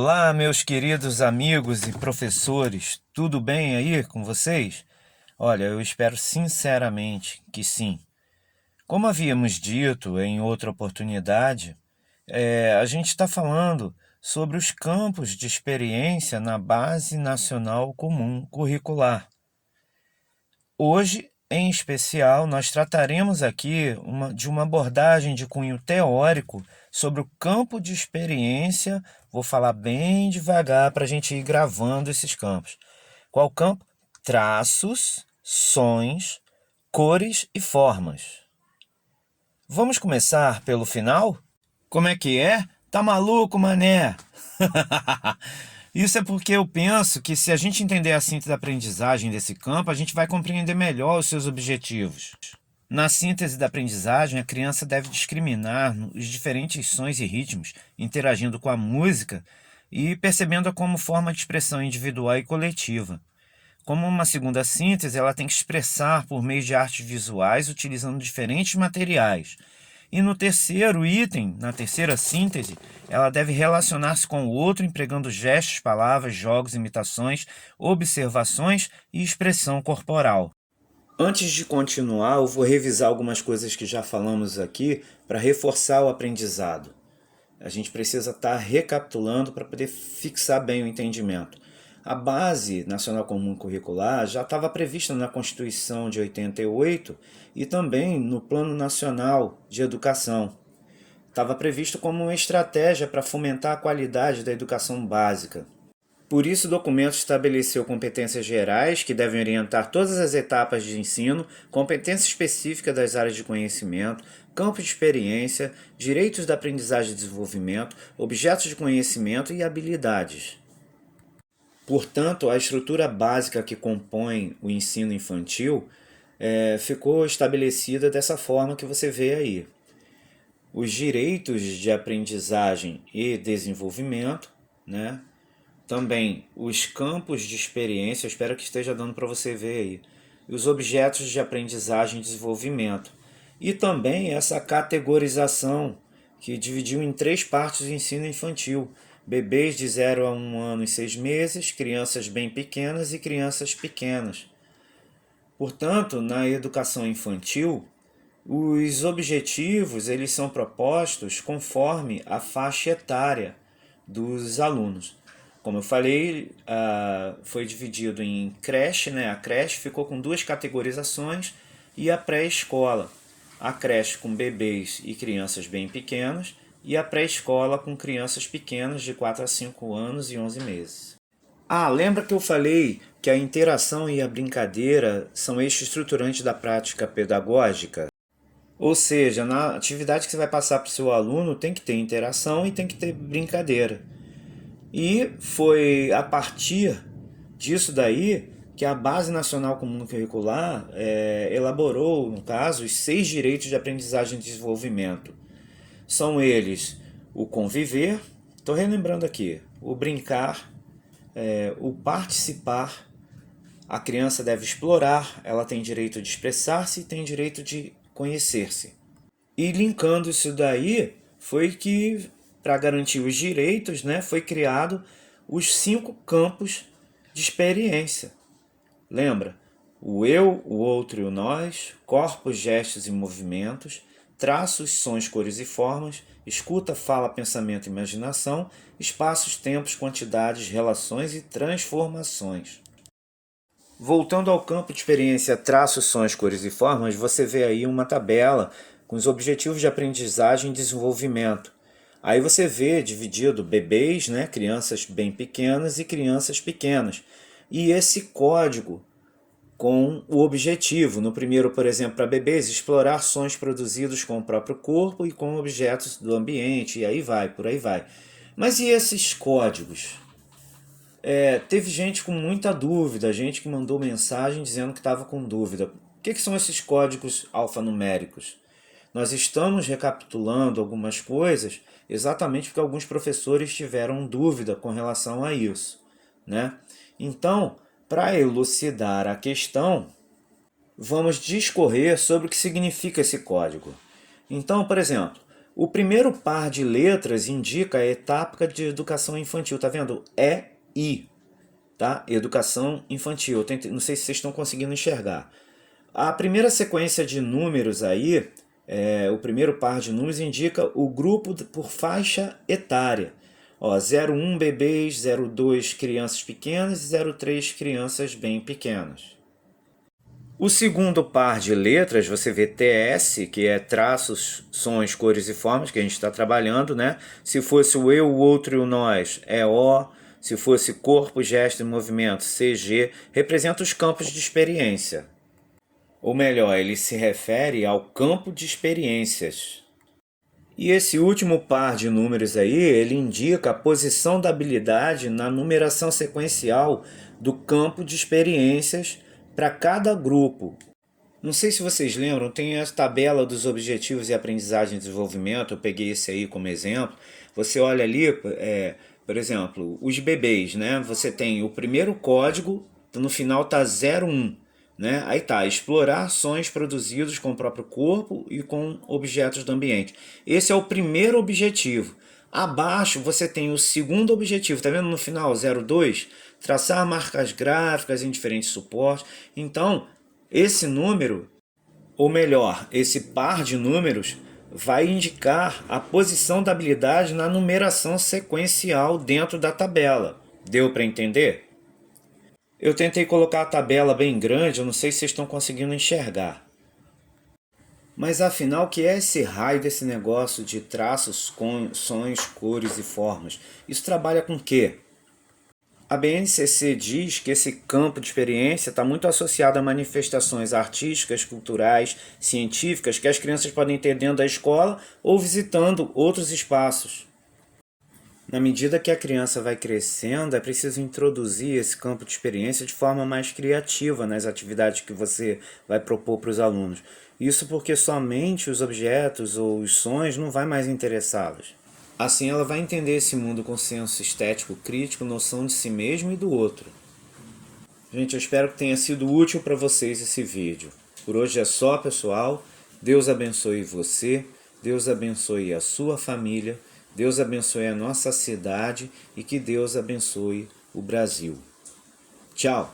Olá, meus queridos amigos e professores, tudo bem aí com vocês? Olha, eu espero sinceramente que sim. Como havíamos dito em outra oportunidade, a gente está falando sobre os campos de experiência na Base Nacional Comum Curricular. Hoje, em especial, nós trataremos aqui de uma abordagem de cunho teórico sobre o campo de experiência. Vou falar bem devagar para a gente ir gravando esses campos. Qual campo? Traços, sons, cores e formas. Vamos começar pelo final? Como é que é? Tá maluco, mané? Isso é porque eu penso que se a gente entender a síntese da aprendizagem desse campo, a gente vai compreender melhor os seus objetivos. Na síntese da aprendizagem, a criança deve discriminar os diferentes sons e ritmos, interagindo com a música e percebendo-a como forma de expressão individual e coletiva. Como uma segunda síntese, ela tem que expressar por meio de artes visuais, utilizando diferentes materiais. E no terceiro item, na terceira síntese, ela deve relacionar-se com o outro empregando gestos, palavras, jogos, imitações, observações e expressão corporal. Antes de continuar, eu vou revisar algumas coisas que já falamos aqui para reforçar o aprendizado. A gente precisa estar recapitulando para poder fixar bem o entendimento. A Base Nacional Comum Curricular já estava prevista na Constituição de 88 e também no Plano Nacional de Educação. Estava previsto como uma estratégia para fomentar a qualidade da educação básica. Por isso, o documento estabeleceu competências gerais que devem orientar todas as etapas de ensino, competência específica das áreas de conhecimento, campo de experiência, direitos da aprendizagem e desenvolvimento, objetos de conhecimento e habilidades. Portanto, a estrutura básica que compõe o ensino infantil ficou estabelecida dessa forma que você vê aí. Os direitos de aprendizagem e desenvolvimento, né? Também os campos de experiência, eu espero que esteja dando para você ver aí, os objetos de aprendizagem e desenvolvimento. E também essa categorização que dividiu em três partes o ensino infantil: bebês de 0 a 1 ano e 6 meses, crianças bem pequenas e crianças pequenas. Portanto, na educação infantil, os objetivos eles são propostos conforme a faixa etária dos alunos. Como eu falei, foi dividido em creche, né? A creche ficou com duas categorizações e a pré-escola. A creche com bebês e crianças bem pequenas e a pré-escola com crianças pequenas de 4 a 5 anos e 11 meses. Lembra que eu falei que a interação e a brincadeira são eixo estruturante da prática pedagógica? Ou seja, na atividade que você vai passar para o seu aluno tem que ter interação e tem que ter brincadeira. E foi a partir disso daí que a Base Nacional Comum Curricular elaborou, no caso, os 6 direitos de aprendizagem e desenvolvimento. São eles o conviver, estou relembrando aqui, o brincar, o participar, a criança deve explorar, ela tem direito de expressar-se e tem direito de conhecer-se. E linkando isso daí, foi que, para garantir os direitos, né, foi criado os 5 campos de experiência. Lembra? O eu, o outro e o nós, corpos, gestos e movimentos, traços, sons, cores e formas, escuta, fala, pensamento e imaginação, espaços, tempos, quantidades, relações e transformações. Voltando ao campo de experiência traços, sons, cores e formas, você vê aí uma tabela com os objetivos de aprendizagem e desenvolvimento. Aí você vê dividido bebês, né, crianças bem pequenas e crianças pequenas. E esse código com o objetivo. No primeiro, por exemplo, para bebês, explorar sons produzidos com o próprio corpo e com objetos do ambiente, e aí vai, por aí vai. Mas e esses códigos? Teve gente com muita dúvida, gente que mandou mensagem dizendo que estava com dúvida. O que são esses códigos alfanuméricos? Nós estamos recapitulando algumas coisas exatamente porque alguns professores tiveram dúvida com relação a isso, né? Então, para elucidar a questão, vamos discorrer sobre o que significa esse código. Então, por exemplo, O primeiro par de letras indica a etapa de educação infantil, tá vendo? I, tá? Educação infantil. Não sei se vocês estão conseguindo enxergar. A primeira sequência de números aí, o primeiro par de números indica o grupo por faixa etária. Ó, 01 bebês, 02 crianças pequenas e 03 crianças bem pequenas. O segundo par de letras, você vê TS, que é traços, sons, cores e formas, que a gente está trabalhando, né? Se fosse o eu, o outro e o nós, é O. Se fosse corpo, gesto e movimento, CG, representa os campos de experiência. Ou melhor, ele se refere ao campo de experiências. E esse último par de números aí, ele indica a posição da habilidade na numeração sequencial do campo de experiências para cada grupo. Não sei se vocês lembram, tem a tabela dos objetivos e aprendizagem e desenvolvimento, eu peguei esse aí como exemplo. Você olha ali, por exemplo, os bebês, né? Você tem o primeiro código, no final tá 01. Né? Aí tá, explorar sons produzidos com o próprio corpo e com objetos do ambiente. Esse é o primeiro objetivo. Abaixo você tem o segundo objetivo, tá vendo no final, 02? Traçar marcas gráficas em diferentes suportes. Então, esse número, ou melhor, esse par de números, vai indicar a posição da habilidade na numeração sequencial dentro da tabela. Deu para entender? Eu tentei colocar a tabela bem grande, eu não sei se vocês estão conseguindo enxergar. Mas afinal, o que é esse raio desse negócio de traços, sons, cores e formas? Isso trabalha com o quê? A BNCC diz que esse campo de experiência está muito associado a manifestações artísticas, culturais, científicas que as crianças podem ter dentro da escola ou visitando outros espaços. Na medida que a criança vai crescendo, é preciso introduzir esse campo de experiência de forma mais criativa nas atividades que você vai propor para os alunos. Isso porque somente os objetos ou os sons não vai mais interessá-los. Assim ela vai entender esse mundo com senso estético crítico, noção de si mesmo e do outro. Gente, eu espero que tenha sido útil para vocês esse vídeo. Por hoje é só, pessoal. Deus abençoe você, Deus abençoe a sua família, Deus abençoe a nossa cidade e que Deus abençoe o Brasil. Tchau!